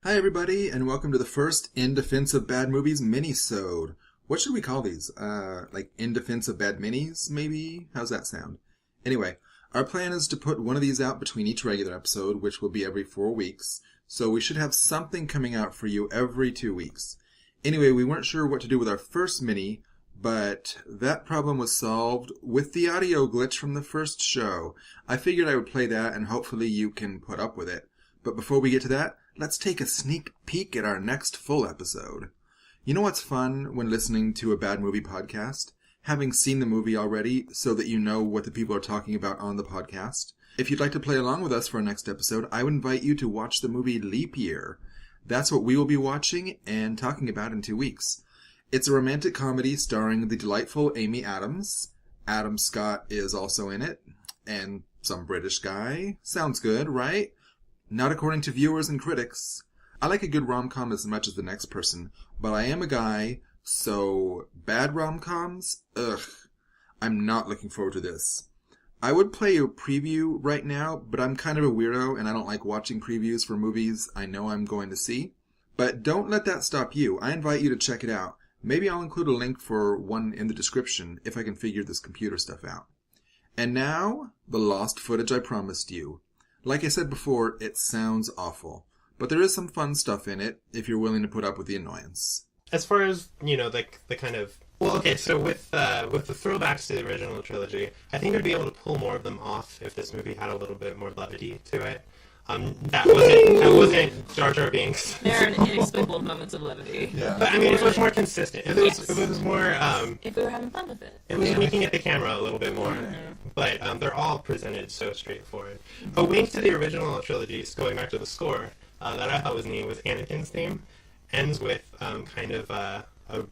Hi everybody, and welcome to the first In Defense of Bad Movies Minisode. What should we call these? Like In Defense of Bad Minis, maybe? How's that sound? Anyway, our plan is to put one of these out between each regular episode, which will be every 4 weeks, so we should have something coming out for you every 2 weeks. Anyway, we weren't sure what to do with our first mini, but that problem was solved with the audio glitch from the first show. I figured I would play that, and hopefully you can put up with it. But before we get to that, let's take a sneak peek at our next full episode. You know what's fun when listening to a bad movie podcast? Having seen the movie already so that you know what the people are talking about on the podcast. If you'd like to play along with us for our next episode, I would invite you to watch the movie Leap Year. That's what we will be watching and talking about in 2 weeks. It's a romantic comedy starring the delightful Amy Adams. Adam Scott is also in it. And some British guy. Sounds good, right? Not according to viewers and critics. I like a good rom-com as much as the next person, but I am a guy, so bad rom-coms? Ugh. I'm not looking forward to this. I would play a preview right now, but I'm kind of a weirdo and I don't like watching previews for movies I know I'm going to see. But don't let that stop you. I invite you to check it out. Maybe I'll include a link for one in the description if I can figure this computer stuff out. And now, the lost footage I promised you. Like I said before, it sounds awful. But there is some fun stuff in it, if you're willing to put up with the annoyance. As far as, the kind of... Well, okay, so with the throwbacks to the original trilogy, I think I'd be able to pull more of them off if this movie had a little bit more levity to it. That wasn't Jar Jar Binks. There are inexplicable moments of levity. Yeah. But, it was more consistent. It was more... if we were having fun with it. It was winking at the camera a little bit more. Mm-hmm. But they're all presented so straightforward. A wink to the original trilogy, going back to the score, that I thought was neat was Anakin's theme. Ends with kind of a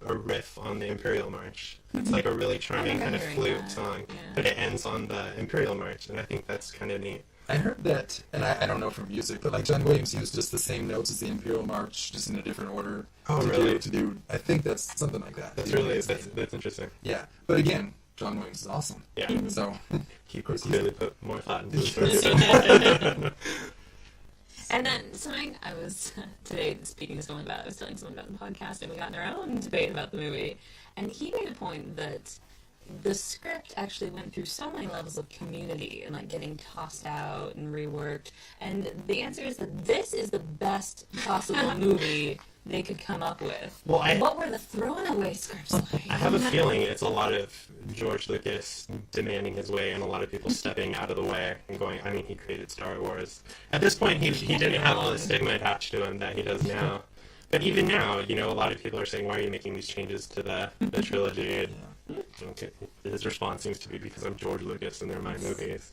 riff on the Imperial March. It's like a really charming kind of flute song, but it ends on the Imperial March, and I think that's kind of neat. I heard that, and I don't know from music, but like John Williams used just the same notes as the Imperial March, just in a different order. Oh, really? To do, I think that's something like that. That's interesting. Yeah, but again, John Williams is awesome. Yeah. So he clearly put more thought into the And then something I was today speaking to someone about, I was telling someone about the podcast, and we got in our own debate about the movie, and he made a point that the script actually went through so many levels of community and like getting tossed out and reworked, and the answer is that this is the best possible movie they could come up with. Well, what were the thrown away scripts like? I have a feeling it's a lot of George Lucas demanding his way and a lot of people stepping out of the way and going, he created Star Wars. At this point, he didn't have all the stigma attached to him that he does now. But even now, a lot of people are saying, why are you making these changes to the trilogy? His response seems to be because I'm George Lucas and they're my movies.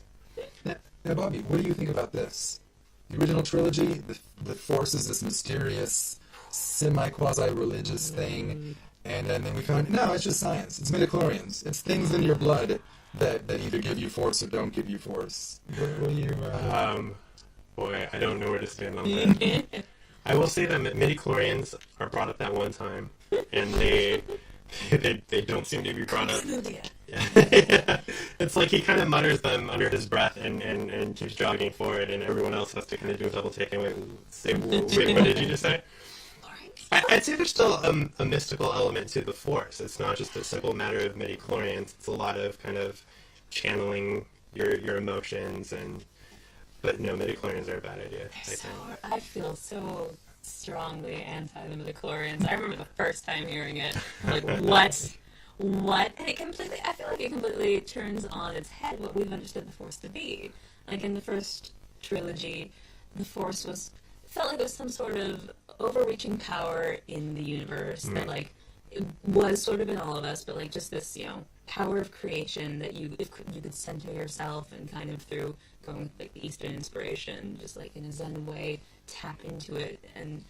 Now, Bobby, what do you think about this? The original trilogy, the Force is this mysterious, semi-quasi-religious thing, and then we found, no, it's just science. It's midichlorians. It's things in your blood that either give you Force or don't give you Force. What do you... Boy, I don't know where to stand on that. I will say that midichlorians are brought up that one time, and they don't seem to be brought up. Yeah. It's like he kind of mutters them under his breath and keeps jogging forward, and everyone else has to kind of do a double take and wait, what did you just say? I'd say there's still a mystical element to the Force. It's not just a simple matter of midichlorians. It's a lot of kind of channeling your emotions but no, midichlorians are a bad idea. I feel so strongly anti the midichlorians. I remember the first time hearing it. Like, what? And I feel like it completely turns on its head what we've understood the Force to be. Like in the first trilogy, the Force felt like it was some sort of overreaching power in the universe that like it was sort of in all of us, but like just this, power of creation that you could center yourself and kind of through going with like the Eastern inspiration, just like in a Zen way, tap into it, and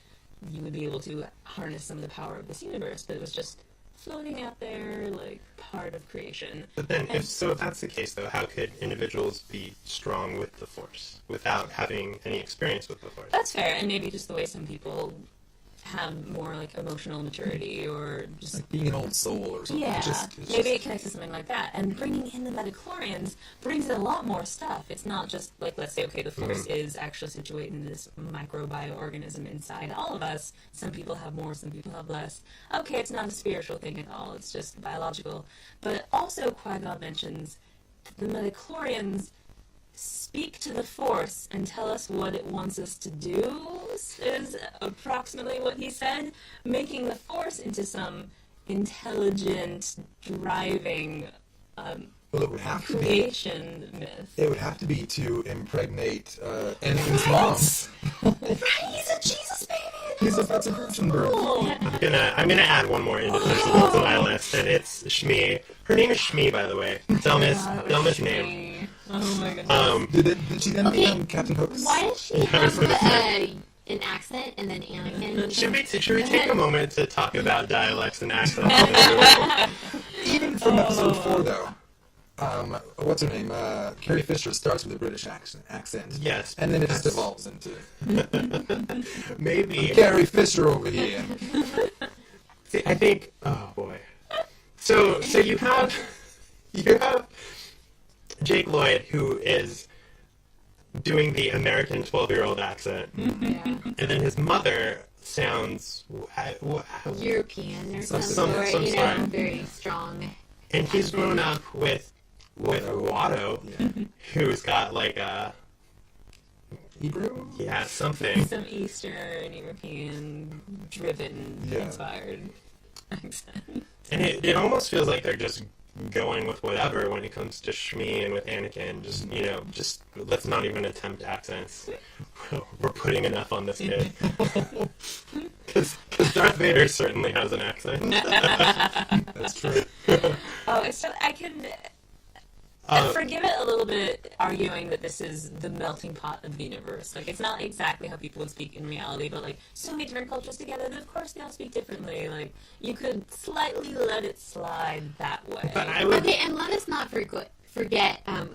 you would be able to harness some of the power of this universe. But it was just floating out there, like part of creation. But then, if that's the case, though, how could individuals be strong with the Force without having any experience with the Force? That's fair, and maybe just the way some people have more like emotional maturity or just Like being an old soul or something. yeah, It's maybe it connects to something like that. And bringing in the midichlorians brings in a lot more stuff. It's not just like, let's say, okay, the force is actually situated in this microbioorganism inside all of us. Some people have more, some people have less. Okay, it's not a spiritual thing at all. It's just biological. But also, Qui-Gon mentions the midichlorians speak to the force and tell us what it wants us to do, is approximately what he said, making the force into some intelligent, driving well, it would have to be. creation myth. It would have to be to impregnate Anakin's mom. He's a Jesus baby! He's a Fetzenberg. Cool. I'm gonna add one more indefensible to my list, and it's Shmi. Her name is Shmi, by the way. Dumbest name. Oh my goodness. Did she then Okay. become Captain Hooks? Why does she have an accent and then Anakin? Should we take a moment to talk about dialects and accents? Even from episode 4, though. What's her name? Carrie Fisher starts with a British accent. Yes. And then it just evolves into Maybe. Carrie Fisher over here. See, I think. Oh boy. So you have Jake Lloyd, who is doing the American 12-year-old accent, and then his mother sounds European or Some something, sort. very strong. and he's grown up with Watto, who's got like a Hebrew? something. Some Eastern European driven Yeah. inspired accent. And it almost feels like they're just going with whatever when it comes to Shmi and with Anakin. Just let's not even attempt accents. We're putting enough on this kid. Because Darth Vader certainly has an accent. That's true. Oh, it's just, I can forgive it a little bit arguing that this is the melting pot of the universe. Like, it's not exactly how people would speak in reality, but like, so many different cultures together, and of course they all speak differently. Like, you could slightly let it slide that way. But I would. Okay, and let us not forget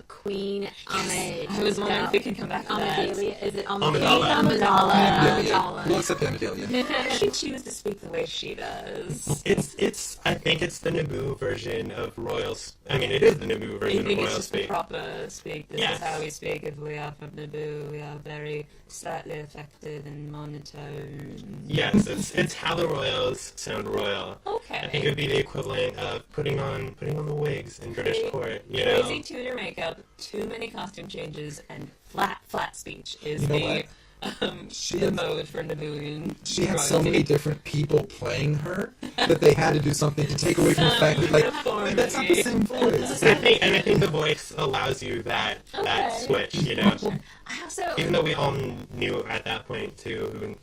Queen Amidala. I was wondering if we could come back to that. Amidala. Is it Amidala. Amidala? Yeah. We'll accept Anakin. How does she choose to speak the way she does? It's. I think it's the Naboo version of royal. I mean, it is the Naboo Do you version of think it's royal just the speak. proper speak? This Yes. is how we speak. If we are from Naboo, we are very slightly affected and monotone. Yes, it's how the royals sound royal. Okay. I think it would be the equivalent of putting on the wigs in British court. Crazy tutor makeup, too many costume changes, and flat speech is You know the mode for Nabooian. She had so many different people playing her that they had to do something to take away from the fact that, like, that's not the same voice. I think the voice allows you that switch. I also Even though we all knew at that point too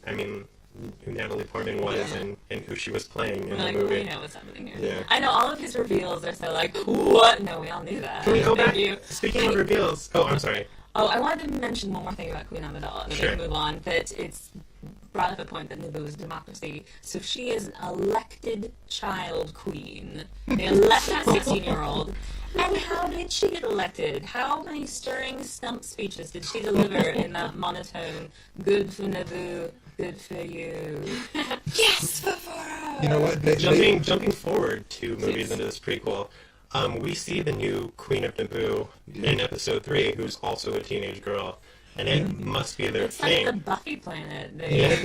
who Natalie Portman was and who she was playing in the like movie. we know what's happening here. Yeah. I know all of his reveals are so like what? No, we all knew that. Can we go Thank back? you. Speaking of reveals. Oh, I'm sorry. Oh, I wanted to mention one more thing about Queen Amidala, and then Sure. we can move on. That it's brought up a point that Naboo is democracy, so she is an elected child queen. They elected a 16-year-old. And how did she get elected? How many stirring stump speeches did she deliver in that monotone, good for Naboo, good for you? Yes, for Fora! You know what? Jumping forward 2 movies into this prequel, we see the new Queen of Naboo in Episode 3, who's also a teenage girl, and it must be their It's like the thing. Buffy planet. They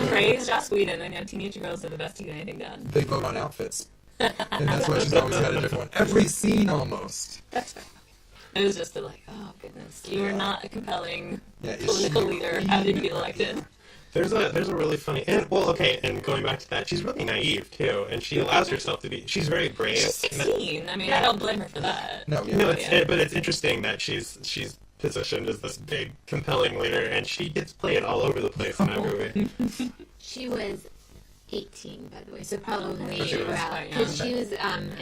praise Joss Whedon, and teenage girls are the best to get anything done. They vote on outfits. And that's why she's always got a different one. Every scene, almost. That's fair. It was just like, oh goodness, you are not a compelling Yeah, is political she leader. How did you get elected? There's a really funny and going back to that, she's really naive too, and she allows herself to be. She's very brave. She's 16. I mean, I don't blame her for that. No, yeah. No, Yeah. but it's interesting that she's positioned as this big, compelling leader, and she gets played all over the place in that movie. She was 18, by the way, so probably Oh, she was around, quite because young. she was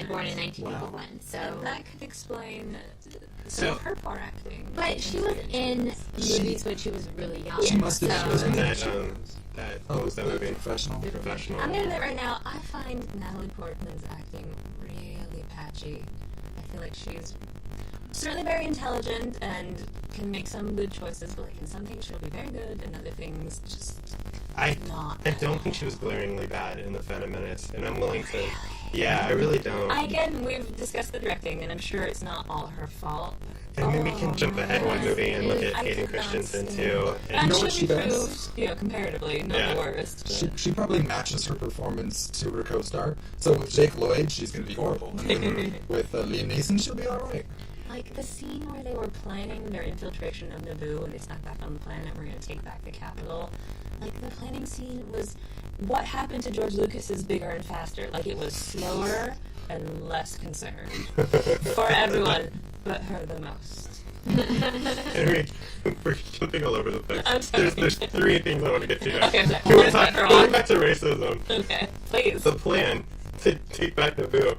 born in 1951. So, That could explain some So- of her poor acting. but she was in movies when she was really young. She must have- she was in So, What was that movie? Professional. Professional. I'm gonna admit right now, I find Natalie Portman's acting really patchy. I feel like she's certainly very intelligent and can make some good choices, but like in some things she'll be very good, and other things just I not. don't think she was glaringly bad in the Phantom Menace, and I'm willing to. Yeah, I really don't. Again, we've discussed the directing, and I'm sure it's not all her fault. And then we can jump ahead one movie and look at I Hayden could not Christensen see too. it. And know what Actually, she does? proved, comparatively, not Yeah. the worst. but- She probably matches her performance to her co-star. So with Jake Lloyd, she's going to be horrible. With Liam Neeson, she'll be all right. Like the scene where they were planning their infiltration of Naboo and they snuck back on the planet, we're going to take back the capital. Like the planning scene was what happened to George Lucas's Bigger and Faster. Like it was slower and less concerned for everyone, but her the most. Henry, we're jumping all over the place. I'm sorry. There's 3 things I want to get to. Okay, sorry. Going back to racism. Okay, please. The plan to take back Naboo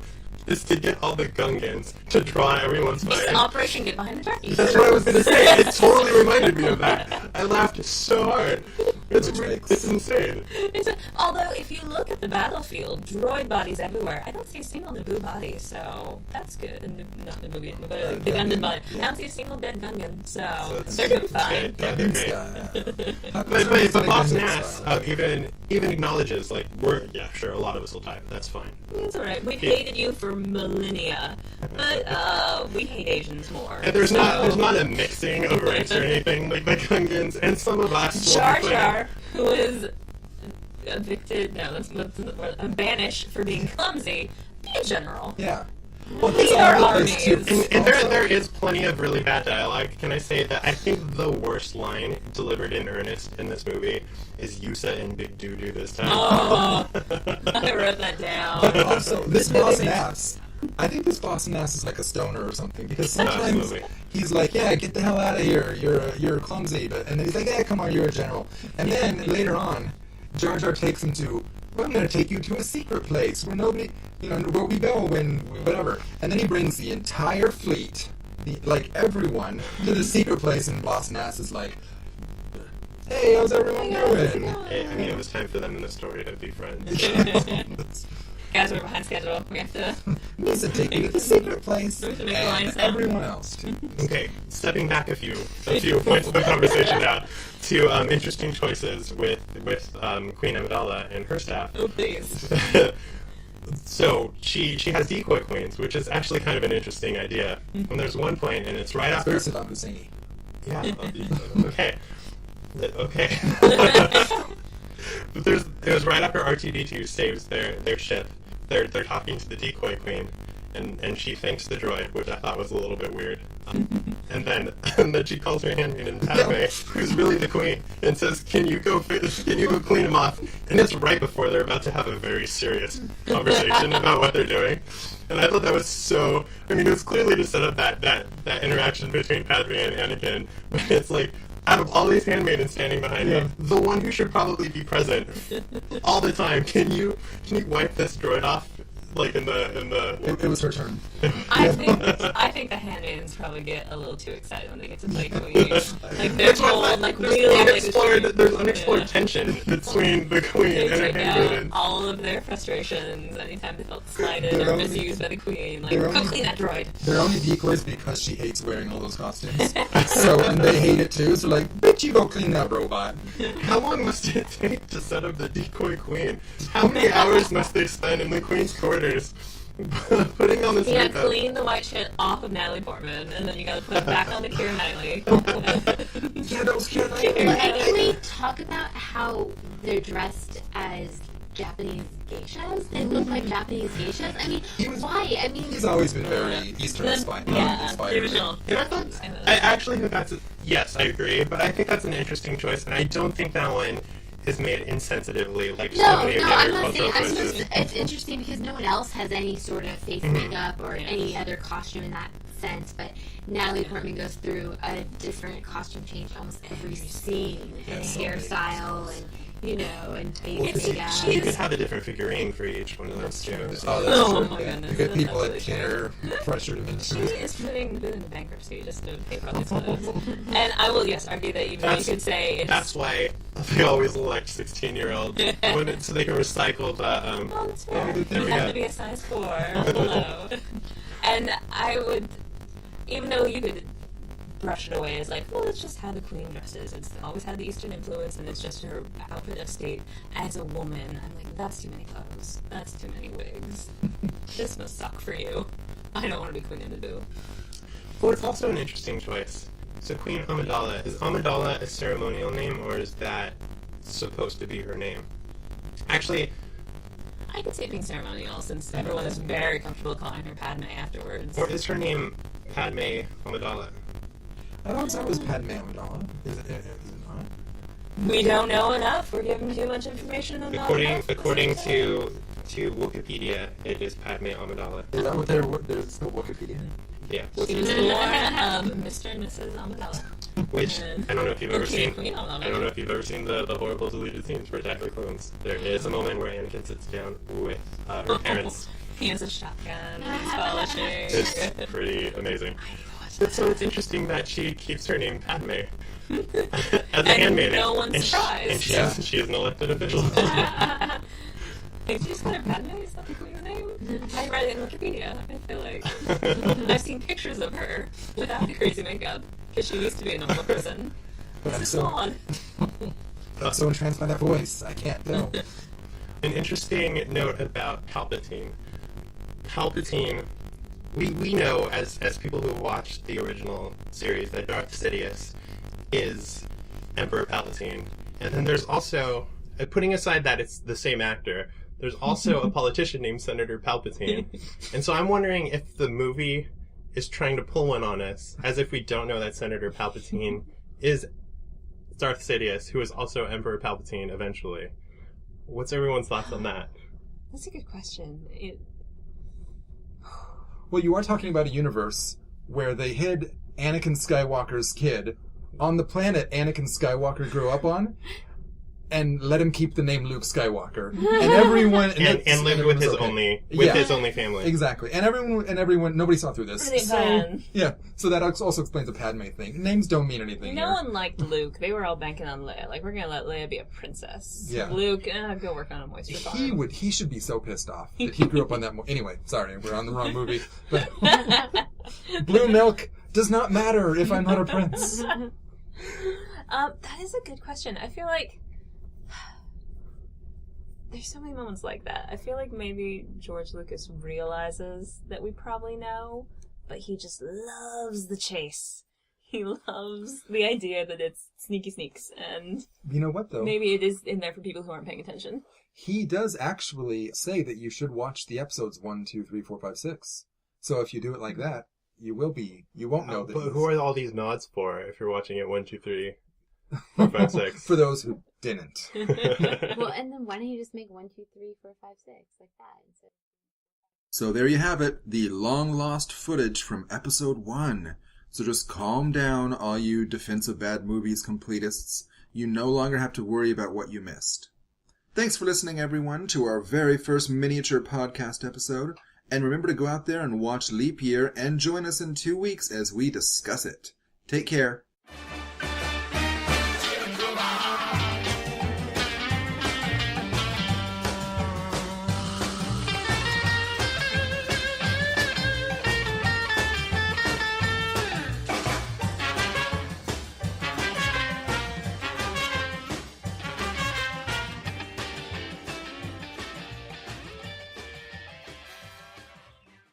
is to get all the Gungans to draw everyone's It's fire. Operation Get Behind the Darkies. That's what I was gonna say. It totally reminded me of that. I laughed so hard. It's insane. Although, if you look at the battlefield, droid bodies everywhere. I don't see a single Naboo body, so that's good. Not Naboo, but the Gungan body. I don't see a single dead Gungan, so they're doing fine. Yeah, they're great. But Boss Nass even acknowledges, like, sure, a lot of us will die, but that's fine. It's alright. We've hated you for millennia, but we hate Asians more. And there's not a mixing of race or anything like the Gungans, and some of us will Jar be playing- Jar, who was banished for being clumsy, be a general. Yeah. Lead our armies. And there is plenty of really bad dialogue. Can I say that I think the worst line delivered in earnest in this movie is Yusa and Big Doo-Doo this time. Oh, I wrote that down. But also, this Boss Nass, I think this Boss Nass is like a stoner or something, because sometimes Absolutely. he's like, yeah, get the hell out of here, you're clumsy, and then he's like, yeah, come on, you're a general. And then later on, Jar Jar takes him to, well, I'm going to take you to a secret place where nobody, where we go when, whatever. And then he brings the entire fleet, everyone, to the secret place, and Boss Nass is like, hey, how's everyone doing? Hey, I mean, it was time for them in the story to be friends. Guys, we're behind schedule. We have to. Needs to take you to the secret place, We should make a line and sound. everyone else, too. Okay, stepping back a few points of the conversation now to interesting choices with Queen Amidala and her staff. Oh, please. So she has decoy queens, which is actually kind of an interesting idea. And there's one point, and it's right after. Saddam Hussein. Yeah. Okay. Okay. But it was right after R2-D2 saves their ship. They're talking to the decoy queen, and she thanks the droid, which I thought was a little bit weird. And then she calls her handmaiden Padme, who's really the queen, and says, "Can you go clean him off?" And it's right before they're about to have a very serious conversation about what they're doing. And I thought that was so. I mean, it was clearly to set up that interaction between Padme and Anakin, but it's like, out of all these handmaidens standing behind me, the one who should probably be present all the time, can you wipe this droid off? Like in the It was her turn. I think the handmaidens probably get a little too excited when they get to play queen. Like they're told, like really there's unexplored tension between the queen and her take out handmaiden. all of their frustrations anytime they felt slighted They're or only- misused by the queen. Like, they're go only- clean that droid. They're only decoys because she hates wearing all those costumes. So, and they hate it too, so like, bitch, you go clean that robot. How long must it take to set up the decoy queen? How many hours must they spend in the queen's quarters putting on this You gotta makeup? clean the white shit off of Natalie Portman, and then you gotta put it back on to Keira Knightley. Yeah, that was cute. But can we talk about how they're dressed as Japanese geishas? They look like Japanese geishas? I mean, why? I mean, He's always been very Eastern inspired. Yeah, the original. And I actually think yes, I agree, but I think that's an interesting choice, and I don't think that one is made insensitively like so no, many of the I'm other not cultural saying. choices. It's interesting because no one else has any sort of face makeup or any other costume in that sense. But Natalie Portman goes through a different costume change almost every scene, and hairstyle, and and face makeup. She could have a different figurine for each one of those too. Oh, that's Oh true. my goodness, You get that's people that absolutely care, pressured him into She it. is putting into bankruptcy just to pay for all these clothes. And I will, yes, argue that even though you could say it's... That's why they always elect 16-year-olds so they can recycle that. Oh, that's fair. There You we have go. to be a size 4 below. And I would, even though you could brush it away as like, well, it's just how the queen dresses. It's always had the Eastern influence, and it's just her outfit of state as a woman. I'm like, that's too many clothes. That's too many wigs. This must suck for you. I don't want to be Queen Naboo. Well, it's also an interesting choice. So Queen Amidala, is Amidala a ceremonial name, or is that supposed to be her name? Actually, I could see it being ceremonial, since everyone is very comfortable calling her Padme afterwards. or is her name Padme Amidala? I thought it was Padme Amidala. Is it not? We don't know enough. We're giving too much information on According to Wikipedia, it is Padme Amidala. Is that what there's the Wikipedia? Yeah. She was born Mr. and Mrs. Amidala. Which I don't know if you've ever seen. Queen Amidala. I don't know if you've ever seen the horrible deleted scenes for Attack of the Clones. There is a moment where Anakin sits down with her parents. He has a shotgun. He's polishing. It's pretty amazing. So it's interesting that she keeps her name Padme as a handmaiden. No one's surprised. And she is an elected official. Did you just call her Padme? Is that the queen's name? I read it in Wikipedia. I feel like I've seen pictures of her without the crazy makeup because she used to be a normal person. But I'm It's so odd. entranced by that voice. I can't tell. An interesting note about Palpatine. Palpatine, we know as people who watched the original series that Darth Sidious is Emperor Palpatine. And then there's also, putting aside that it's the same actor, there's also a politician named Senator Palpatine. And so I'm wondering if the movie is trying to pull one on us, as if we don't know that Senator Palpatine is Darth Sidious, who is also Emperor Palpatine eventually. What's everyone's thoughts on that? That's a good question. Well, you are talking about a universe where they hid Anakin Skywalker's kid on the planet Anakin Skywalker grew up on, and let him keep the name Luke Skywalker. And everyone And lived with his only family. Exactly. And everyone nobody saw through this. Pretty fun. Yeah. So that also explains the Padme thing. Names don't mean anything No here. one liked Luke. They were all banking on Leia. Like, we're gonna let Leia be a princess. Yeah. Luke, go work on a moisture farm. He should be so pissed off that he grew up on that. Anyway, sorry, we're on the wrong movie. But blue milk does not matter if I'm not a prince. That is a good question. I feel like there's so many moments like that. I feel like maybe George Lucas realizes that we probably know, but he just loves the chase. He loves the idea that it's sneaky sneaks, and You know what, though? maybe it is in there for people who aren't paying attention. He does actually say that you should watch the episodes 1, 2, 3, 4, 5, 6. So if you do it like that, you won't know that. But who are all these nods for if you're watching it 1, 2, 3, 4, 5, 6? For those who didn't. Well, and then why don't you just make 1, 2, 3, 4, 5, 6 like that instead? So there you have it, the long-lost footage from Episode 1. So just calm down, all you Defense of Bad Movies completists. You no longer have to worry about what you missed. Thanks for listening, everyone, to our very first miniature podcast episode. And remember to go out there and watch Leap Year and join us in 2 weeks as we discuss it. Take care.